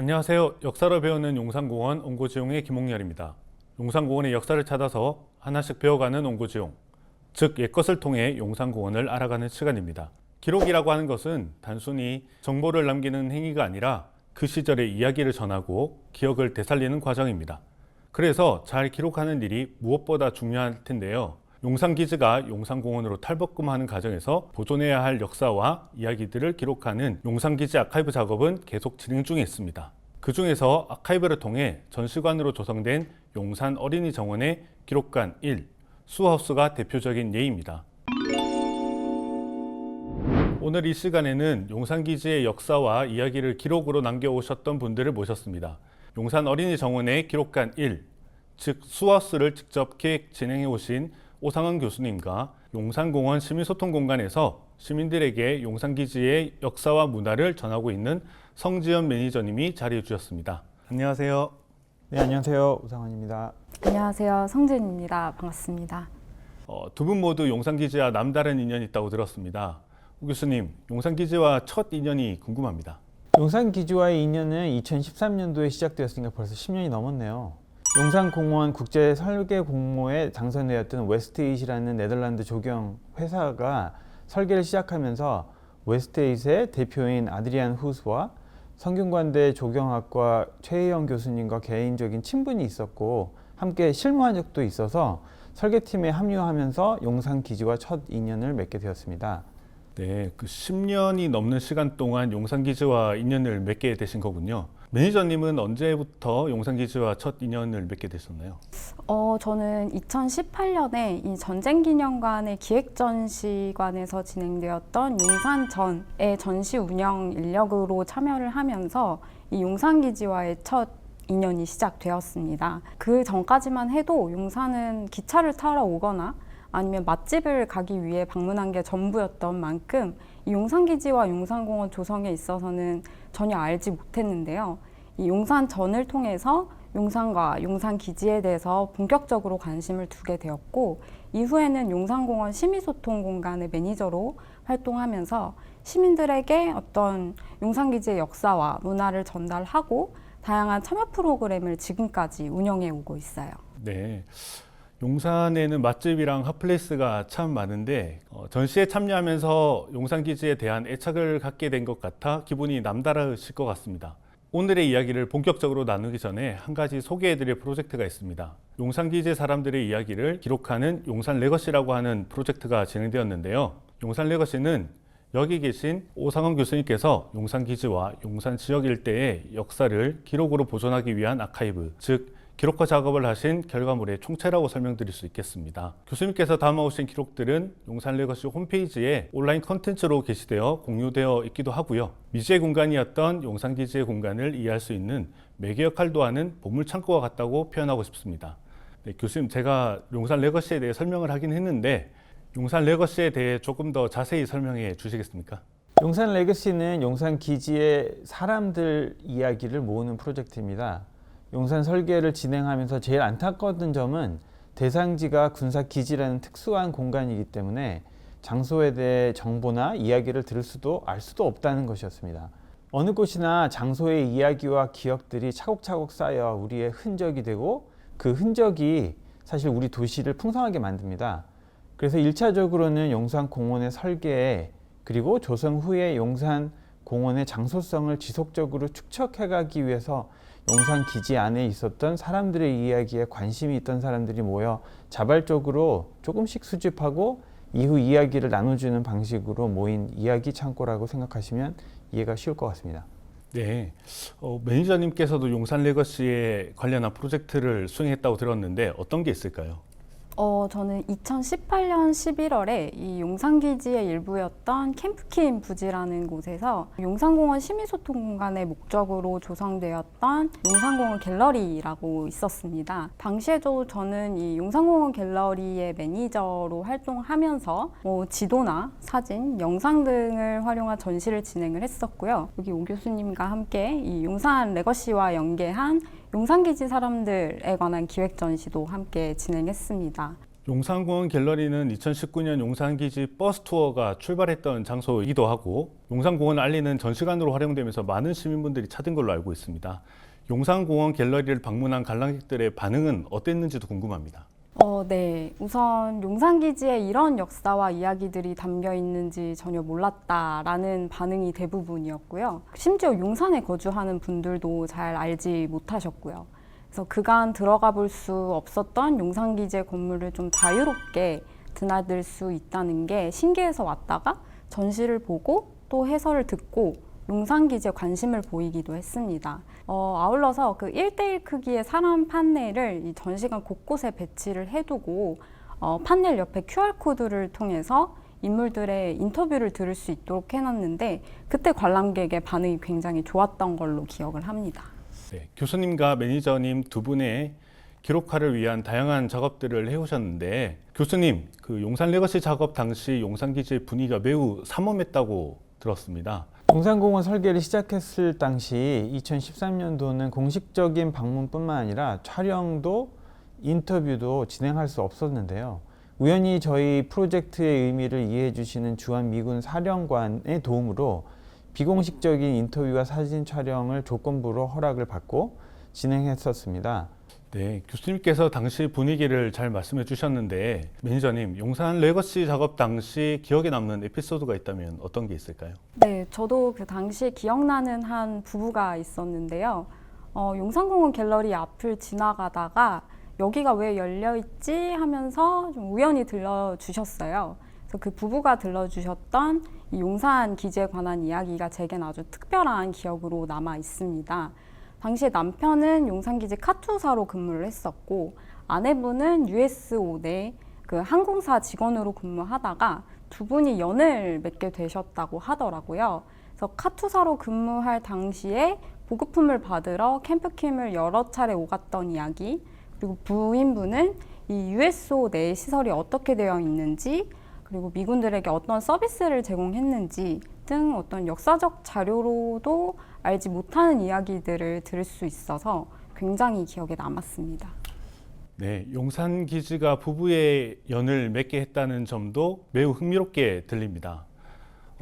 안녕하세요. 역사로 배우는 용산공원 옹고지용의 김홍렬입니다. 용산공원의 역사를 찾아서 하나씩 배워가는 옹고지용, 즉 옛것을 통해 용산공원을 알아가는 시간입니다. 기록이라고 하는 것은 단순히 정보를 남기는 행위가 아니라 그 시절의 이야기를 전하고 기억을 되살리는 과정입니다. 그래서 잘 기록하는 일이 무엇보다 중요할 텐데요. 용산기지가 용산공원으로 탈바꿈하는 과정에서 보존해야 할 역사와 이야기들을 기록하는 용산기지 아카이브 작업은 계속 진행 중에 있습니다. 그 중에서 아카이브를 통해 전시관으로 조성된 용산 어린이 정원의 기록관 1, 수하우스가 대표적인 예입니다. 오늘 이 시간에는 용산기지의 역사와 이야기를 기록으로 남겨오셨던 분들을 모셨습니다. 용산 어린이 정원의 기록관 1, 즉 수하우스를 직접 기획 진행해 오신 오상은 교수님과 용산공원 시민소통공간에서 시민들에게 용산기지의 역사와 문화를 전하고 있는 성지연 매니저님이 자리해 주셨습니다. 안녕하세요. 네, 안녕하세요. 오상원입니다. 안녕하세요. 성진입니다. 반갑습니다. 두 분 모두 용산기지와 남다른 인연이 있다고 들었습니다. 오 교수님, 용산기지와 첫 인연이 궁금합니다. 용산기지와의 인연은 2013년도에 시작되었으니까 벌써 10년이 넘었네요. 용산공원 국제 설계 공모에 당선되었던 웨스트에잇이라는 네덜란드 조경 회사가 설계를 시작하면서 웨스트에잇의 대표인 아드리안 후스와 성균관대 조경학과 최혜영 교수님과 개인적인 친분이 있었고 함께 실무한 적도 있어서 설계팀에 합류하면서 용산기지와 첫 인연을 맺게 되었습니다. 네, 그 10년이 넘는 시간 동안 용산기지와 인연을 맺게 되신 거군요. 매니저님은 언제부터 용산기지와 첫 인연을 맺게 되셨나요? 저는 2018년에 이 전쟁기념관의 기획전시관에서 진행되었던 용산전의 전시 운영 인력으로 참여를 하면서 이 용산기지와의 첫 인연이 시작되었습니다. 그 전까지만 해도 용산은 기차를 타러 오거나 아니면 맛집을 가기 위해 방문한 게 전부였던 만큼 이 용산기지와 용산공원 조성에 있어서는 전혀 알지 못했는데요. 이 용산전을 통해서 용산과 용산기지에 대해서 본격적으로 관심을 두게 되었고 이후에는 용산공원 시민소통공간의 매니저로 활동하면서 시민들에게 어떤 용산기지의 역사와 문화를 전달하고 다양한 참여 프로그램을 지금까지 운영해 오고 있어요. 네. 용산에는 맛집이랑 핫플레이스가 참 많은데 전시에 참여하면서 용산기지에 대한 애착을 갖게 된 것 같아 기분이 남다르실 것 같습니다. 오늘의 이야기를 본격적으로 나누기 전에 한 가지 소개해드릴 프로젝트가 있습니다. 용산기지 사람들의 이야기를 기록하는 용산 레거시라고 하는 프로젝트가 진행되었는데요. 용산 레거시는 여기 계신 오상원 교수님께서 용산기지와 용산 지역 일대의 역사를 기록으로 보존하기 위한 아카이브, 즉 기록화 작업을 하신 결과물의 총체라고 설명드릴 수 있겠습니다. 교수님께서 담아오신 기록들은 용산 레거시 홈페이지에 온라인 컨텐츠로 게시되어 공유되어 있기도 하고요. 미지의 공간이었던 용산기지의 공간을 이해할 수 있는 매개 역할도 하는 보물창고와 같다고 표현하고 싶습니다. 네, 교수님, 제가 용산 레거시에 대해 설명을 하긴 했는데 용산 레거시에 대해 조금 더 자세히 설명해 주시겠습니까? 용산 레거시는 용산기지의 사람들 이야기를 모으는 프로젝트입니다. 용산 설계를 진행하면서 제일 안타까웠던 점은 대상지가 군사기지라는 특수한 공간이기 때문에 장소에 대해 정보나 이야기를 들을 수도 알 수도 없다는 것이었습니다. 어느 곳이나 장소의 이야기와 기억들이 차곡차곡 쌓여 우리의 흔적이 되고 그 흔적이 사실 우리 도시를 풍성하게 만듭니다. 그래서 1차적으로는 용산공원의 설계에 그리고 조성 후에 용산공원의 장소성을 지속적으로 축적해가기 위해서 용산기지 안에 있었던 사람들의 이야기에 관심이 있던 사람들이 모여 자발적으로 조금씩 수집하고 이후 이야기를 나눠주는 방식으로 모인 이야기 창고라고 생각하시면 이해가 쉬울 것 같습니다. 네, 매니저님께서도 용산 레거시에 관련한 프로젝트를 수행했다고 들었는데 어떤 게 있을까요? 저는 2018년 11월에 이 용산기지의 일부였던 캠프킨 부지라는 곳에서 용산공원 시민소통공간의 목적으로 조성되었던 용산공원 갤러리라고 있었습니다. 당시에도 저는 이 용산공원 갤러리의 매니저로 활동하면서 지도나 사진, 영상 등을 활용한 전시를 진행을 했었고요. 여기 오 교수님과 함께 이 용산 레거시와 연계한 용산기지 사람들에 관한 기획 전시도 함께 진행했습니다. 용산공원 갤러리는 2019년 용산기지 버스 투어가 출발했던 장소이기도 하고 용산공원을 알리는 전시관으로 활용되면서 많은 시민분들이 찾은 걸로 알고 있습니다. 용산공원 갤러리를 방문한 관람객들의 반응은 어땠는지도 궁금합니다. 네. 우선 용산기지에 이런 역사와 이야기들이 담겨 있는지 전혀 몰랐다라는 반응이 대부분이었고요. 심지어 용산에 거주하는 분들도 잘 알지 못하셨고요. 그래서 그간 들어가 볼 수 없었던 용산기지의 건물을 좀 자유롭게 드나들 수 있다는 게 신기해서 왔다가 전시를 보고 또 해설을 듣고 용산기지에 관심을 보이기도 했습니다. 아울러서 그 1대1 크기의 사람 판넬을 이 전시관 곳곳에 배치를 해두고 판넬 옆에 QR코드를 통해서 인물들의 인터뷰를 들을 수 있도록 해놨는데 그때 관람객의 반응이 굉장히 좋았던 걸로 기억을 합니다. 네, 교수님과 매니저님 두 분의 기록화를 위한 다양한 작업들을 해오셨는데 교수님, 그 용산 레거시 작업 당시 용산기지의 분위기가 매우 삼엄했다고 들었습니다. 용산공원 설계를 시작했을 당시 2013년도는 공식적인 방문뿐만 아니라 촬영도 인터뷰도 진행할 수 없었는데요. 우연히 저희 프로젝트의 의미를 이해해 주시는 주한미군 사령관의 도움으로 비공식적인 인터뷰와 사진 촬영을 조건부로 허락을 받고 진행했었습니다. 네, 교수님께서 당시 분위기를 잘 말씀해 주셨는데 매니저님, 용산 레거시 작업 당시 기억에 남는 에피소드가 있다면 어떤 게 있을까요? 네, 저도 그 당시에 기억나는 한 부부가 있었는데요. 용산공원 갤러리 앞을 지나가다가 여기가 왜 열려 있지 하면서 좀 우연히 들려주셨어요. 그래서 그 부부가 들려주셨던 이 용산 기지에 관한 이야기가 제겐 아주 특별한 기억으로 남아 있습니다. 당시에 남편은 용산기지 카투사로 근무를 했었고 아내분은 US5 내 그 항공사 직원으로 근무하다가 두 분이 연을 맺게 되셨다고 하더라고요. 그래서 카투사로 근무할 당시에 보급품을 받으러 캠프킴을 여러 차례 오갔던 이야기, 그리고 부인분은 이 USO 내 시설이 어떻게 되어 있는지, 그리고 미군들에게 어떤 서비스를 제공했는지 등 어떤 역사적 자료로도 알지 못하는 이야기들을 들을 수 있어서 굉장히 기억에 남았습니다. 네, 용산기지가 부부의 연을 맺게 했다는 점도 매우 흥미롭게 들립니다.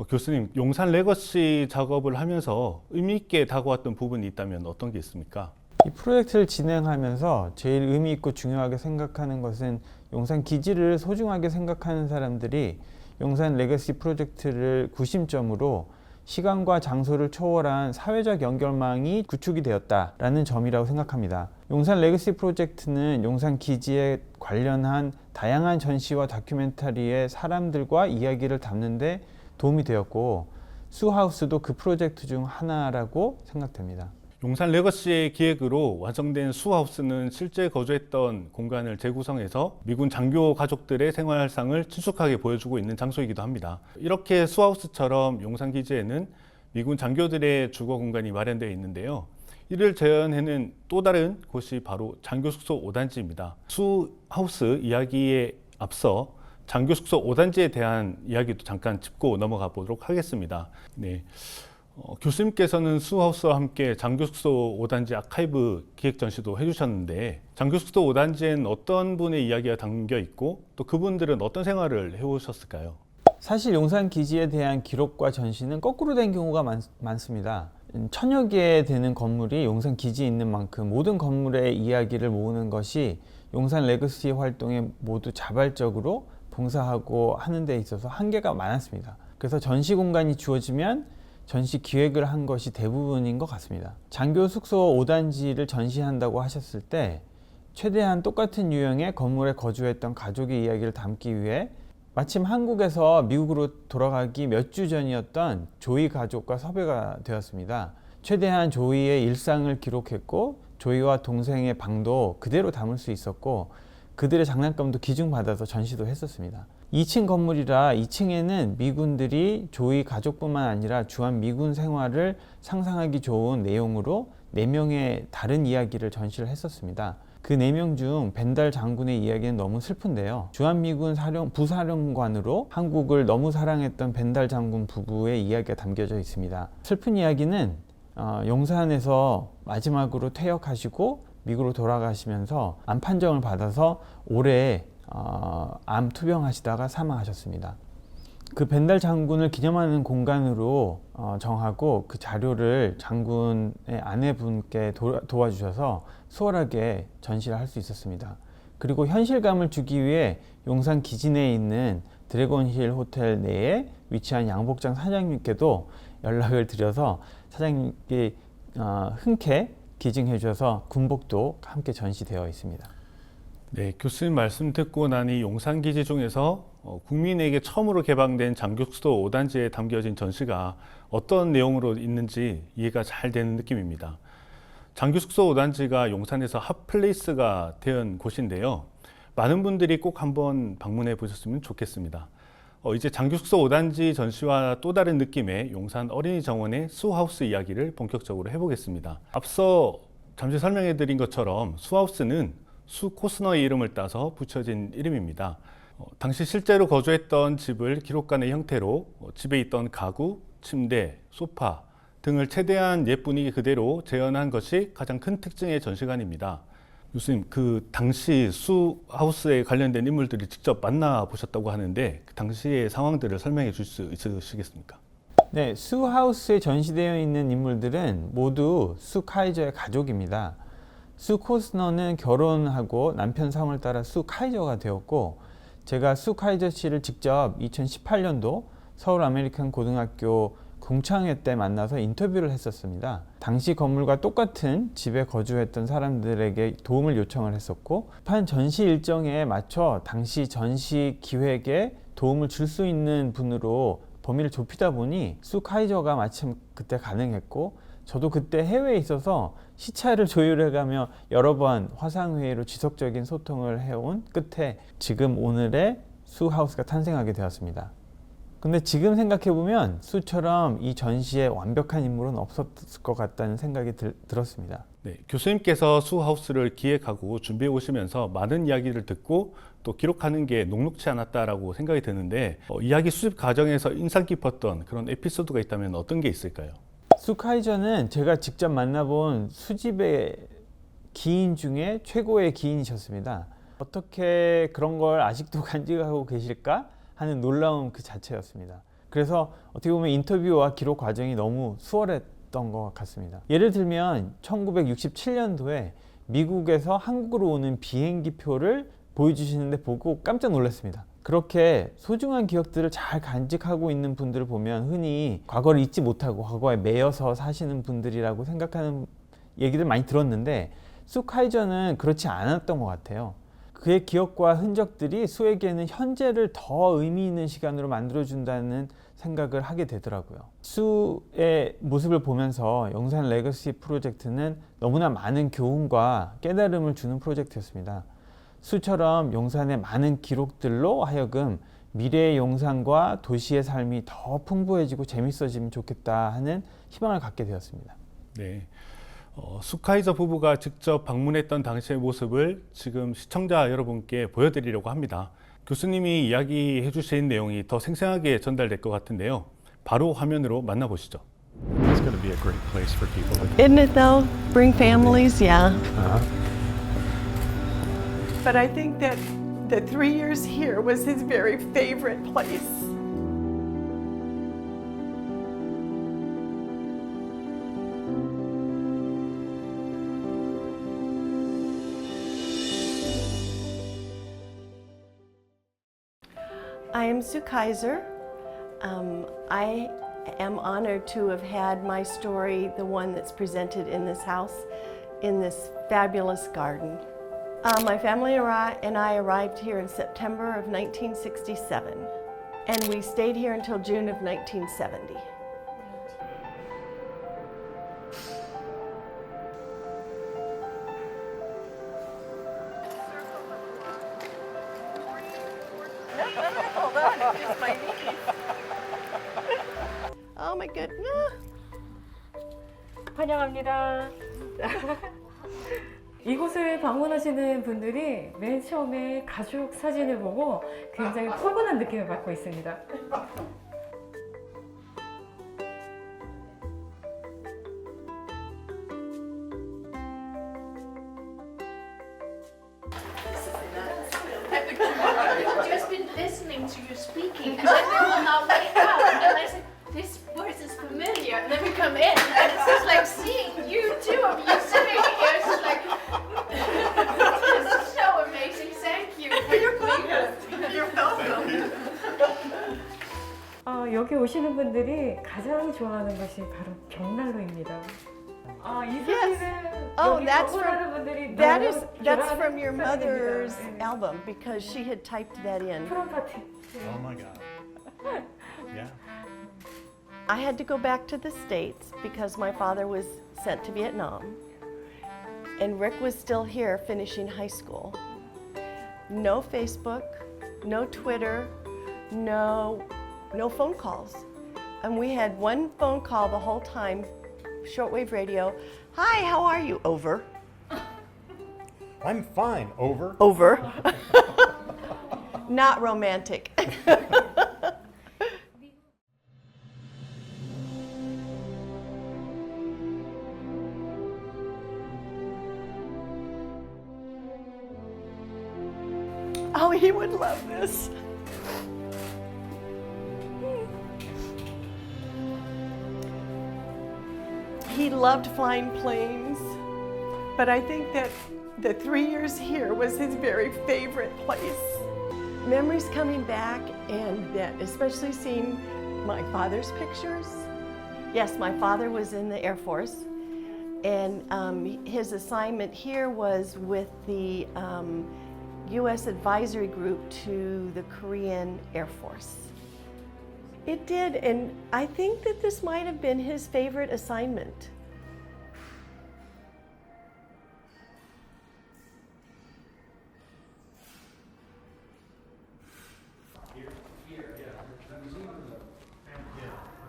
교수님, 용산 레거시 작업을 하면서 의미 있게 다가왔던 부분이 있다면 어떤 게 있습니까? 이 프로젝트를 진행하면서 제일 의미 있고 중요하게 생각하는 것은 용산 기지를 소중하게 생각하는 사람들이 용산 레거시 프로젝트를 구심점으로 시간과 장소를 초월한 사회적 연결망이 구축이 되었다라는 점이라고 생각합니다. 용산 레거시 프로젝트는 용산 기지에 관련한 다양한 전시와 다큐멘터리의 사람들과 이야기를 담는 데 도움이 되었고 수하우스도 그 프로젝트 중 하나라고 생각됩니다. 용산 레거시의 기획으로 완성된 수하우스는 실제 거주했던 공간을 재구성해서 미군 장교 가족들의 생활상을 친숙하게 보여주고 있는 장소이기도 합니다. 이렇게 수하우스처럼 용산기지에는 미군 장교들의 주거 공간이 마련되어 있는데요. 이를 재현해낸 또 다른 곳이 바로 장교숙소 5단지입니다. 수하우스 이야기에 앞서 장교숙소 5단지에 대한 이야기도 잠깐 짚고 넘어가 보도록 하겠습니다. 네. 교수님께서는 수하우스와 함께 장교숙소 5단지 아카이브 기획 전시도 해주셨는데 장교숙소 5단지엔 어떤 분의 이야기가 담겨 있고 또 그분들은 어떤 생활을 해오셨을까요? 사실 용산 기지에 대한 기록과 전시는 거꾸로 된 경우가 많습니다. 1000여 개 되는 건물이 용산 기지에 있는 만큼 모든 건물의 이야기를 모으는 것이 용산 레거시 활동에 모두 자발적으로 봉사하고 하는 데 있어서 한계가 많았습니다. 그래서 전시 공간이 주어지면 전시 기획을 한 것이 대부분인 것 같습니다. 장교 숙소 5단지를 전시한다고 하셨을 때 최대한 똑같은 유형의 건물에 거주했던 가족의 이야기를 담기 위해 마침 한국에서 미국으로 돌아가기 몇 주 전이었던 조이 가족과 섭외가 되었습니다. 최대한 조이의 일상을 기록했고 조이와 동생의 방도 그대로 담을 수 있었고 그들의 장난감도 기증받아서 전시도 했었습니다. 2층 건물이라 2층에는 미군들이 조이 가족뿐만 아니라 주한 미군 생활을 상상하기 좋은 내용으로 4명의 다른 이야기를 전시를 했었습니다. 그 4명 중 벤달 장군의 이야기는 너무 슬픈데요. 주한미군 부사령관으로 한국을 너무 사랑했던 벤달 장군 부부의 이야기가 담겨져 있습니다. 슬픈 이야기는 용산에서 마지막으로 퇴역하시고 미국으로 돌아가시면서 암 판정을 받아서 올해 암 투병하시다가 사망하셨습니다. 그 벤달 장군을 기념하는 공간으로 정하고 그 자료를 장군의 아내분께 도와주셔서 수월하게 전시를 할 수 있었습니다. 그리고 현실감을 주기 위해 용산 기지 내에 있는 드래곤힐 호텔 내에 위치한 양복장 사장님께도 연락을 드려서 사장님께 흔쾌 기증해 주셔서 군복도 함께 전시되어 있습니다. 네, 교수님 말씀 듣고 나니 용산 기지 중에서 국민에게 처음으로 개방된 장격수도 5단지에 담겨진 전시가 어떤 내용으로 있는지 이해가 잘 되는 느낌입니다. 장교숙소 5단지가 용산에서 핫플레이스가 된 곳인데요. 많은 분들이 꼭 한번 방문해 보셨으면 좋겠습니다. 이제 장교숙소 5단지 전시와 또 다른 느낌의 용산 어린이 정원의 수하우스 이야기를 본격적으로 해보겠습니다. 앞서 잠시 설명해 드린 것처럼 수하우스는 수 코스너의 이름을 따서 붙여진 이름입니다. 당시 실제로 거주했던 집을 기록관의 형태로 집에 있던 가구, 침대, 소파 등을 최대한 옛 분위기 그대로 재현한 것이 가장 큰 특징의 전시관입니다. 교수님, 그 당시 수 하우스에 관련된 인물들이 직접 만나보셨다고 하는데 그 당시의 상황들을 설명해 주실 수 있으시겠습니까? 네, 수 하우스에 전시되어 있는 인물들은 모두 수 카이저의 가족입니다. 수 코스너는 결혼하고 남편 성을 따라 수 카이저가 되었고, 제가 수 카이저 씨를 직접 2018년도 서울 아메리칸 고등학교 동창회 때 만나서 인터뷰를 했었습니다. 당시 건물과 똑같은 집에 거주했던 사람들에게 도움을 요청을 했었고, 판 전시 일정에 맞춰 당시 전시 기획에 도움을 줄 수 있는 분으로 범위를 좁히다 보니 수 카이저가 마침 그때 가능했고, 저도 그때 해외에 있어서 시차를 조율해가며 여러 번 화상회의로 지속적인 소통을 해온 끝에 지금 오늘의 수 하우스가 탄생하게 되었습니다. 근데 지금 생각해보면 수처럼 이 전시에 완벽한 인물은 없었을 것 같다는 생각이 들었습니다. 네, 교수님께서 수 하우스를 기획하고 준비해 오시면서 많은 이야기를 듣고 또 기록하는 게 녹록지 않았다라고 생각이 드는데 이야기 수집 과정에서 인상 깊었던 그런 에피소드가 있다면 어떤 게 있을까요? 수 카이저는 제가 직접 만나본 수집의 기인 중에 최고의 기인이셨습니다. 어떻게 그런 걸 아직도 간직하고 계실까 하는 놀라움 그 자체였습니다. 그래서 어떻게 보면 인터뷰와 기록 과정이 너무 수월했던 것 같습니다. 예를 들면 1967년도에 미국에서 한국으로 오는 비행기 표를 보여주시는데 보고 깜짝 놀랐습니다. 그렇게 소중한 기억들을 잘 간직하고 있는 분들을 보면 흔히 과거를 잊지 못하고 과거에 매여서 사시는 분들이라고 생각하는 얘기들 많이 들었는데 수 카이저는 그렇지 않았던 것 같아요. 그의 기억과 흔적들이 수에게는 현재를 더 의미 있는 시간으로 만들어준다는 생각을 하게 되더라고요. 수의 모습을 보면서 용산 레거시 프로젝트는 너무나 많은 교훈과 깨달음을 주는 프로젝트였습니다. 수처럼 용산의 많은 기록들로 하여금 미래의 용산과 도시의 삶이 더 풍부해지고 재밌어지면 좋겠다 하는 희망을 갖게 되었습니다. 네, 수 카이저 부부가 직접 방문했던 당시의 모습을 지금 시청자 여러분께 보여드리려고 합니다. 교수님이 이야기해 주신 내용이 더 생생하게 전달될 것 같은데요. 바로 화면으로 만나보시죠. It's going to be a great place for people to Isn't it though? Bring families, yeah. But I think that the 3 years here was his very favorite place. I am Sue Kaiser. I am honored to have had my story, the one that's presented in this house, in this fabulous garden. My family and I arrived here in September of 1967, and we stayed here until June of 1970. Oh my goodness. 환영합니다. 이곳을 방문하시는 분들이 맨 처음에 가족 사진을 보고 굉장히 포근한 느낌을 받고 있습니다. you're speaking, and then they will not wake up. And I said, this voice is familiar. And then we come in, and it's just like seeing you two of you sitting here. It's just like, this is so amazing. Thank you for your welcome. You're welcome. 여기 오시는 분들이 가장 좋아하는 것이 바로 벽난로입니다. 이 사진은 Oh, 여기 that's 방문하는 분들이 that's 좋아하는 from your 사진입니다. mother's 네. album because she had typed that in. 프롬 파티. Oh my God. Yeah. I had to go back to the States because my father was sent to Vietnam. And Rick was still here finishing high school. No Facebook, no Twitter, no phone calls. And we had one phone call the whole time, shortwave radio. Hi, how are you? Over. I'm fine. Over. Over. Not romantic. Oh, he would love this. He loved flying planes. But I think that the 3 years here was his very favorite place. Memories coming back, and that, especially seeing my father's pictures. Yes, my father was in the Air Force, and his assignment here was with the U.S. Advisory Group to the Korean Air Force. It did, and I think that this might have been his favorite assignment.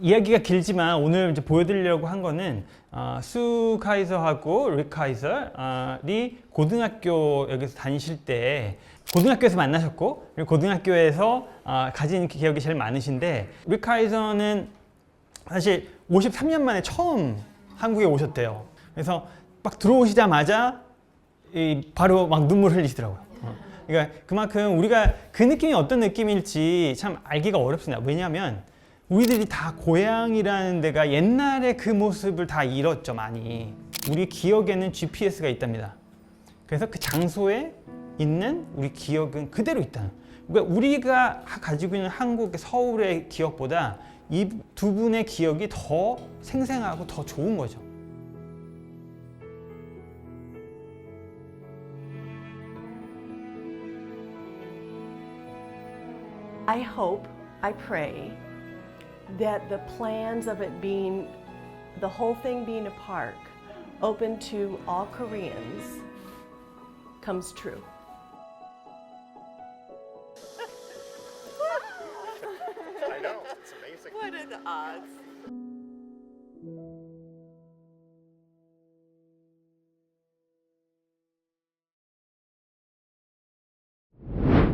이야기가 길지만 오늘 이제 보여드리려고 한 거는 수 카이저하고 릭 카이저이 고등학교 여기서 다니실 때 고등학교에서 만나셨고 그리고 고등학교에서 가진 기억이 제일 많으신데 릭 카이저는 사실 53년 만에 처음 한국에 오셨대요. 그래서 막 들어오시자마자 바로 막 눈물 흘리시더라고요. 그러니까 그만큼 우리가 그 느낌이 어떤 느낌일지 참 알기가 어렵습니다. 왜냐하면 우리들이 다 고향이라는 데가 옛날에 그 모습을 다 잃었죠, 많이. 우리 기억에는 GPS가 있답니다. 그래서 그 장소에 있는 우리 기억은 그대로 있다. 그러니까 우리가 가지고 있는 한국의 서울의 기억보다 이 두 분의 기억이 더 생생하고 더 좋은 거죠. I hope, I pray that the plans of it being, the whole thing being a park, open to all Koreans, comes true. I know. It's amazing. What are the odds?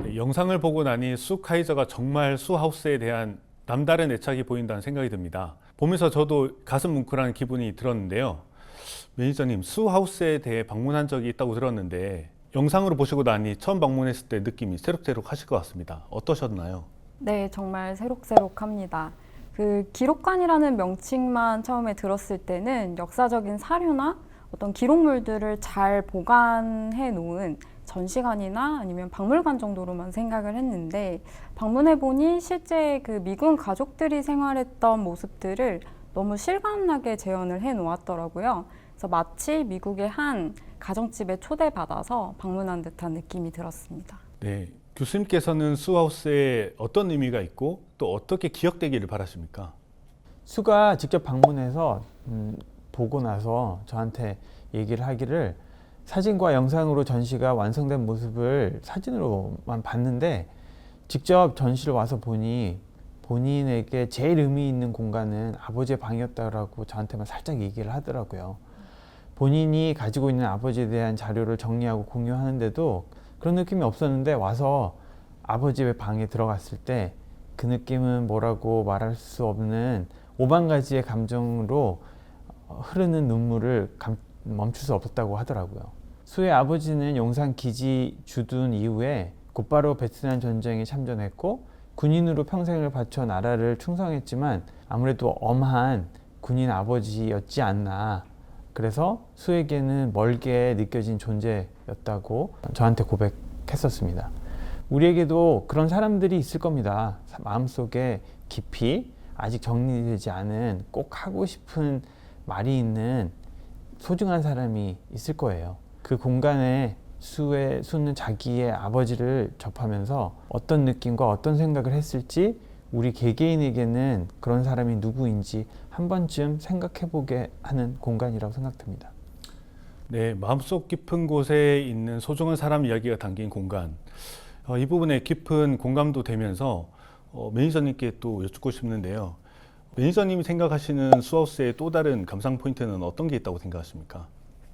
네, 영상을 보고 나니 수 카이저가 정말 수 하우스에 대한 남다른 애착이 보인다는 생각이 듭니다. 보면서 저도 가슴 뭉클한 기분이 들었는데요. 매니저님, 수 하우스에 대해 방문한 적이 있다고 들었는데 영상으로 보시고 나니 처음 방문했을 때 느낌이 새록새록 하실 것 같습니다. 어떠셨나요? 네, 정말 새록새록합니다. 그 기록관이라는 명칭만 처음에 들었을 때는 역사적인 사료나 어떤 기록물들을 잘 보관해 놓은 전시관이나 아니면 박물관 정도로만 생각을 했는데 방문해보니 실제 그 미군 가족들이 생활했던 모습들을 너무 실감나게 재현을 해 놓았더라고요. 그래서 마치 미국의 한 가정집에 초대받아서 방문한 듯한 느낌이 들었습니다. 네, 교수님께서는 수 하우스에 어떤 의미가 있고 또 어떻게 기억되기를 바라십니까? 수가 직접 방문해서 보고 나서 저한테 얘기를 하기를 사진과 영상으로 전시가 완성된 모습을 사진으로만 봤는데 직접 전시를 와서 보니 본인에게 제일 의미 있는 공간은 아버지의 방이었다라고 저한테만 살짝 얘기를 하더라고요. 본인이 가지고 있는 아버지에 대한 자료를 정리하고 공유하는데도 그런 느낌이 없었는데 와서 아버지의 방에 들어갔을 때 그 느낌은 뭐라고 말할 수 없는 5만가지의 감정으로 흐르는 눈물을 멈출 수 없었다고 하더라고요. 수의 아버지는 용산 기지 주둔 이후에 곧바로 베트남 전쟁에 참전했고 군인으로 평생을 바쳐 나라를 충성했지만 아무래도 엄한 군인 아버지였지 않나. 그래서 수에게는 멀게 느껴진 존재였다고 저한테 고백했었습니다. 우리에게도 그런 사람들이 있을 겁니다. 마음속에 깊이 아직 정리되지 않은 꼭 하고 싶은 말이 있는 소중한 사람이 있을 거예요. 그 공간에 수는 자기의 아버지를 접하면서 어떤 느낌과 어떤 생각을 했을지 우리 개개인에게는 그런 사람이 누구인지 한 번쯤 생각해보게 하는 공간이라고 생각됩니다. 네, 마음속 깊은 곳에 있는 소중한 사람 이야기가 담긴 공간. 이 부분에 깊은 공감도 되면서 매니저님께 또 여쭙고 싶는데요. 매니저님이 생각하시는 수하우스의 또 다른 감상 포인트는 어떤 게 있다고 생각하십니까?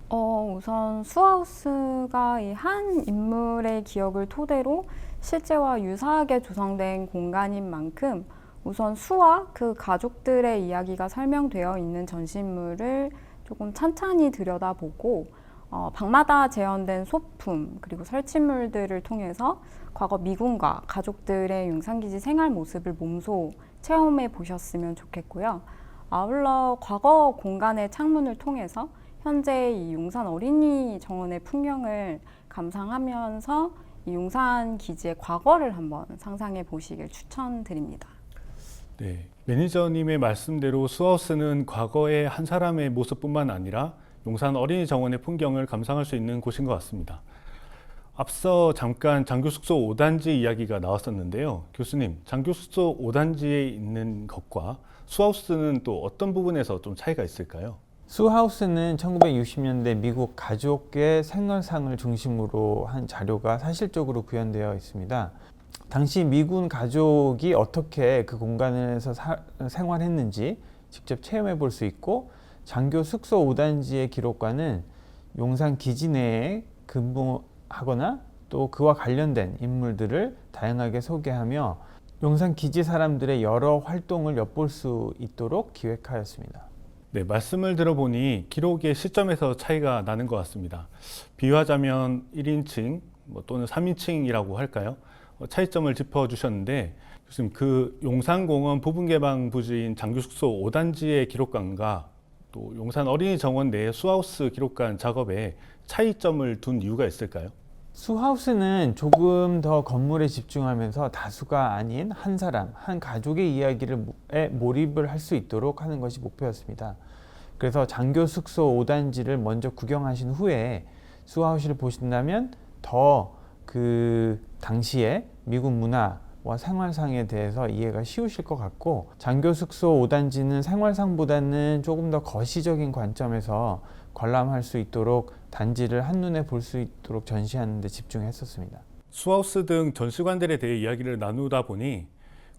우선 수하우스가 이 한 인물의 기억을 토대로 실제와 유사하게 조성된 공간인 만큼 우선 수와 그 가족들의 이야기가 설명되어 있는 전시물을 조금 찬찬히 들여다보고 방마다 재현된 소품 그리고 설치물들을 통해서 과거 미군과 가족들의 용산기지 생활 모습을 몸소 체험해 보셨으면 좋겠고요. 아울러 과거 공간의 창문을 통해서 현재 이 용산 어린이 정원의 풍경을 감상하면서 이 용산 기지의 과거를 한번 상상해 보시길 추천드립니다. 네, 매니저님의 말씀대로 수하우스는 과거의 한 사람의 모습뿐만 아니라 용산 어린이 정원의 풍경을 감상할 수 있는 곳인 것 같습니다. 앞서 잠깐 장교숙소 5단지 이야기가 나왔었는데요. 교수님, 장교숙소 5단지에 있는 것과 수하우스는 또 어떤 부분에서 좀 차이가 있을까요? 수하우스는 1960년대 미국 가족의 생활상을 중심으로 한 자료가 사실적으로 구현되어 있습니다. 당시 미군 가족이 어떻게 그 공간에서 생활했는지 직접 체험해 볼 수 있고, 장교 숙소 5단지의 기록과는 용산 기지 내에 근무하거나 또 그와 관련된 인물들을 다양하게 소개하며 용산 기지 사람들의 여러 활동을 엿볼 수 있도록 기획하였습니다. 네, 말씀을 들어보니 기록의 시점에서 차이가 나는 것 같습니다. 비유하자면 1인칭 또는 3인칭이라고 할까요? 차이점을 짚어주셨는데, 교수님, 그 용산공원 부분개방 부지인 장교숙소 5단지의 기록관과 또 용산 어린이 정원 내 수하우스 기록관 작업에 차이점을 둔 이유가 있을까요? 수하우스는 조금 더 건물에 집중하면서 다수가 아닌 한 사람, 한 가족의 이야기에 몰입을 할 수 있도록 하는 것이 목표였습니다. 그래서 장교 숙소 5단지를 먼저 구경하신 후에 수하우스를 보신다면 더 그 당시에 미국 문화와 생활상에 대해서 이해가 쉬우실 것 같고, 장교 숙소 5단지는 생활상보다는 조금 더 거시적인 관점에서 관람할 수 있도록 단지를 한눈에 볼 수 있도록 전시하는 데 집중했었습니다. 수하우스 등 전시관들에 대해 이야기를 나누다 보니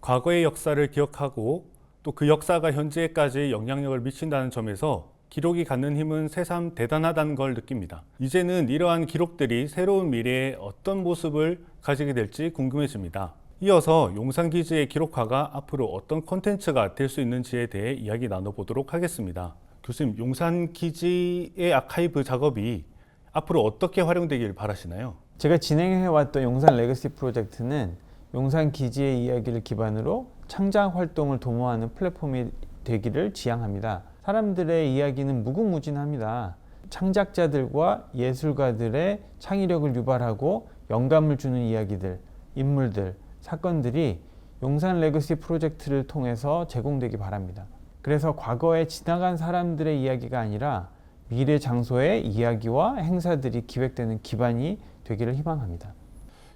과거의 역사를 기억하고 또 그 역사가 현재까지 영향력을 미친다는 점에서 기록이 갖는 힘은 새삼 대단하다는 걸 느낍니다. 이제는 이러한 기록들이 새로운 미래에 어떤 모습을 가지게 될지 궁금해집니다. 이어서 용산기지의 기록화가 앞으로 어떤 콘텐츠가 될 수 있는지에 대해 이야기 나눠보도록 하겠습니다. 교수님, 용산기지의 아카이브 작업이 앞으로 어떻게 활용되길 바라시나요? 제가 진행해왔던 용산 레거시 프로젝트는 용산 기지의 이야기를 기반으로 창작 활동을 도모하는 플랫폼이 되기를 지향합니다. 사람들의 이야기는 무궁무진합니다. 창작자들과 예술가들의 창의력을 유발하고 영감을 주는 이야기들, 인물들, 사건들이 용산 레거시 프로젝트를 통해서 제공되기 바랍니다. 그래서 과거에 지나간 사람들의 이야기가 아니라 미래 장소의 이야기와 행사들이 기획되는 기반이 되기를 희망합니다.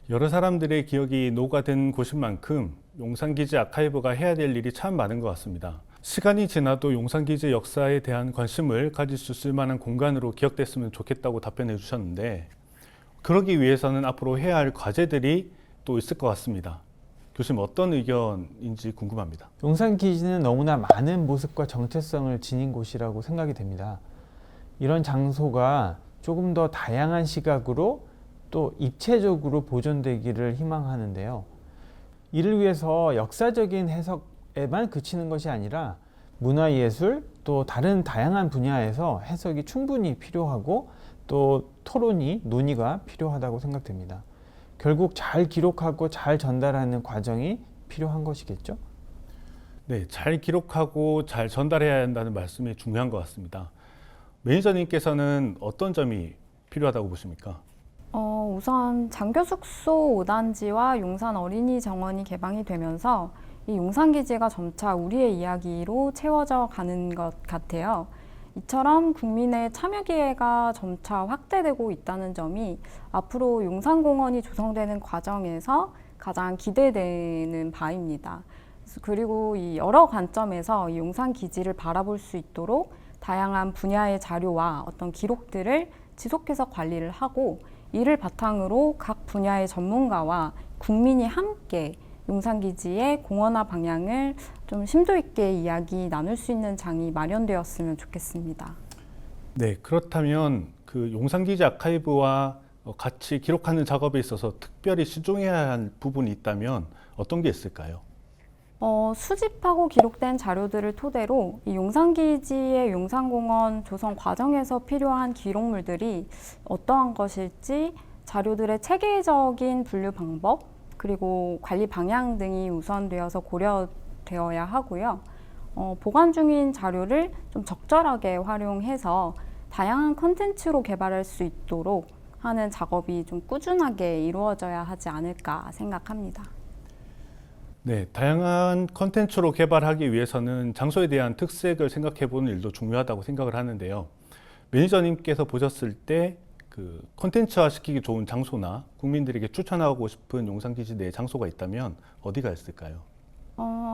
여러 사람들의 기억이 녹아든 곳인 만큼 용산기지 아카이브가 해야 될 일이 참 많은 것 같습니다. 시간이 지나도 용산기지 역사에 대한 관심을 가질 수 있을 만한 공간으로 기억됐으면 좋겠다고 답변해 주셨는데, 그러기 위해서는 앞으로 해야 할 과제들이 또 있을 것 같습니다. 교수님, 어떤 의견인지 궁금합니다. 용산기지는 너무나 많은 모습과 정체성을 지닌 곳이라고 생각이 됩니다. 이런 장소가 조금 더 다양한 시각으로 또 입체적으로 보존되기를 희망하는데요. 이를 위해서 역사적인 해석에만 그치는 것이 아니라 문화예술 또 다른 다양한 분야에서 해석이 충분히 필요하고 또 토론이 논의가 필요하다고 생각됩니다. 결국 잘 기록하고 잘 전달하는 과정이 필요한 것이겠죠? 네, 잘 기록하고 잘 전달해야 한다는 말씀이 중요한 것 같습니다. 매니저님께서는 어떤 점이 필요하다고 보십니까? 우선 장교숙소 5단지와 용산 어린이 정원이 개방이 되면서 이 용산기지가 점차 우리의 이야기로 채워져 가는 것 같아요. 이처럼 국민의 참여 기회가 점차 확대되고 있다는 점이 앞으로 용산공원이 조성되는 과정에서 가장 기대되는 바입니다. 그리고 이 여러 관점에서 이 용산기지를 바라볼 수 있도록 다양한 분야의 자료와 어떤 기록들을 지속해서 관리를 하고 이를 바탕으로 각 분야의 전문가와 국민이 함께 용산기지의 공원화 방향을 좀 심도 있게 이야기 나눌 수 있는 장이 마련되었으면 좋겠습니다. 네, 그렇다면 그 용산기지 아카이브와 같이 기록하는 작업에 있어서 특별히 신중해야 할 부분이 있다면 어떤 게 있을까요? 수집하고 기록된 자료들을 토대로 이 용산기지의 용산공원 조성 과정에서 필요한 기록물들이 어떠한 것일지 자료들의 체계적인 분류 방법 그리고 관리 방향 등이 우선되어서 고려되어야 하고요. 보관 중인 자료를 좀 적절하게 활용해서 다양한 콘텐츠로 개발할 수 있도록 하는 작업이 좀 꾸준하게 이루어져야 하지 않을까 생각합니다. 네, 다양한 컨텐츠로 개발하기 위해서는 장소에 대한 특색을 생각해 보는 일도 중요하다고 생각을 하는데요. 매니저님께서 보셨을 때 그 컨텐츠화 시키기 좋은 장소나 국민들에게 추천하고 싶은 용산기지 내 장소가 있다면 어디가 있을까요?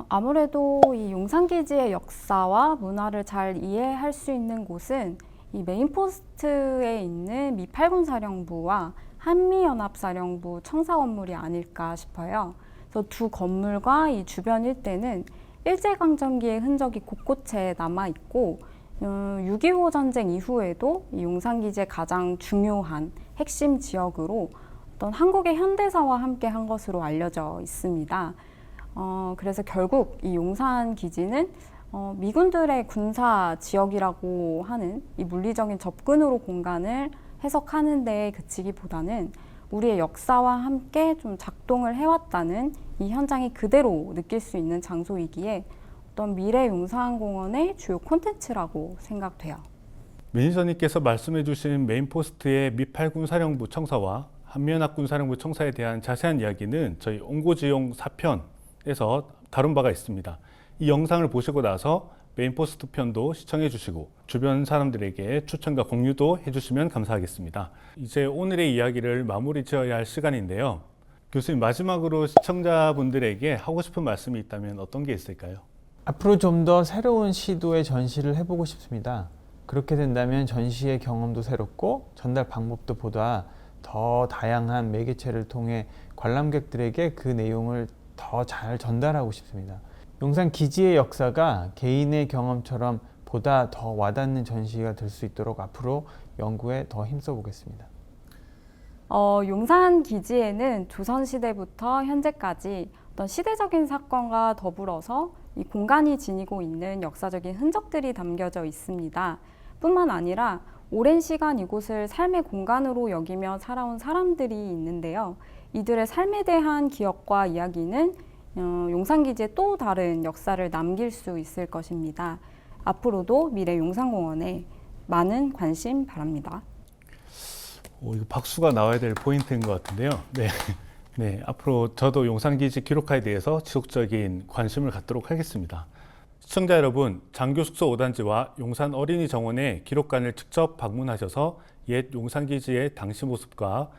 아무래도 이 용산기지의 역사와 문화를 잘 이해할 수 있는 곳은 이 메인포스트에 있는 미 8군 사령부와 한미연합사령부 청사 건물이 아닐까 싶어요. 그래서 두 건물과 이 주변 일대는 일제강점기의 흔적이 곳곳에 남아있고 6.25 전쟁 이후에도 이 용산기지의 가장 중요한 핵심 지역으로 어떤 한국의 현대사와 함께 한 것으로 알려져 있습니다. 그래서 결국 이 용산기지는 미군들의 군사 지역이라고 하는 이 물리적인 접근으로 공간을 해석하는 데에 그치기보다는 우리의 역사와 함께 좀 작동을 해왔다는 이 현장이 그대로 느낄 수 있는 장소이기에 어떤 미래 용산공원의 주요 콘텐츠라고 생각돼요. 매니저님께서 말씀해 주신 메인포스트의 미 8군 사령부 청사와 한미연합군 사령부 청사에 대한 자세한 이야기는 저희 옹고지용 4편에서 다룬 바가 있습니다. 이 영상을 보시고 나서 메인포스트 편도 시청해 주시고 주변 사람들에게 추천과 공유도 해주시면 감사하겠습니다. 이제 오늘의 이야기를 마무리 지어야 할 시간인데요. 교수님, 마지막으로 시청자분들에게 하고 싶은 말씀이 있다면 어떤 게 있을까요? 앞으로 좀 더 새로운 시도의 전시를 해보고 싶습니다. 그렇게 된다면 전시의 경험도 새롭고 전달 방법도 보다 더 다양한 매개체를 통해 관람객들에게 그 내용을 더 잘 전달하고 싶습니다. 용산 기지의 역사가 개인의 경험처럼 보다 더 와닿는 전시가 될 수 있도록 앞으로 연구에 더 힘써 보겠습니다. 용산 기지에는 조선시대부터 현재까지 어떤 시대적인 사건과 더불어서 이 공간이 지니고 있는 역사적인 흔적들이 담겨져 있습니다. 뿐만 아니라 오랜 시간 이곳을 삶의 공간으로 여기며 살아온 사람들이 있는데요. 이들의 삶에 대한 기억과 이야기는 용산기지의 또 다른 역사를 남길 수 있을 것입니다. 앞으로도 미래 용산공원에 많은 관심 바랍니다. 이거 박수가 나와야 될 포인트인 것 같은데요. 네. 네, 앞으로 저도 용산기지 기록화에 대해서 지속적인 관심을 갖도록 하겠습니다. 시청자 여러분, 장교숙소 5단지와 용산 어린이 정원의 기록관을 직접 방문하셔서 옛 용산기지의 당시 모습과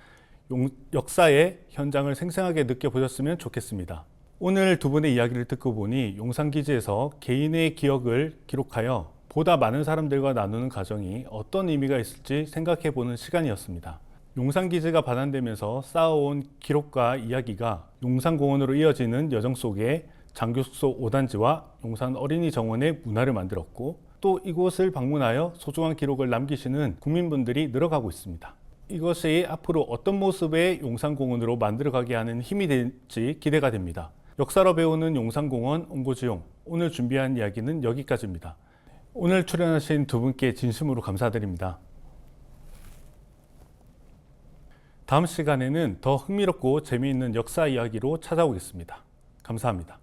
역사의 현장을 생생하게 느껴보셨으면 좋겠습니다. 오늘 두 분의 이야기를 듣고 보니 용산기지에서 개인의 기억을 기록하여 보다 많은 사람들과 나누는 과정이 어떤 의미가 있을지 생각해보는 시간이었습니다. 용산기지가 반환되면서 쌓아온 기록과 이야기가 용산공원으로 이어지는 여정 속에 장교숙소 5단지와 용산 어린이 정원의 문화를 만들었고 또 이곳을 방문하여 소중한 기록을 남기시는 국민분들이 늘어가고 있습니다. 이것이 앞으로 어떤 모습의 용산공원으로 만들어가게 하는 힘이 될지 기대가 됩니다. 역사로 배우는 용산공원 옹고지용, 오늘 준비한 이야기는 여기까지입니다. 오늘 출연하신 두 분께 진심으로 감사드립니다. 다음 시간에는 더 흥미롭고 재미있는 역사 이야기로 찾아오겠습니다. 감사합니다.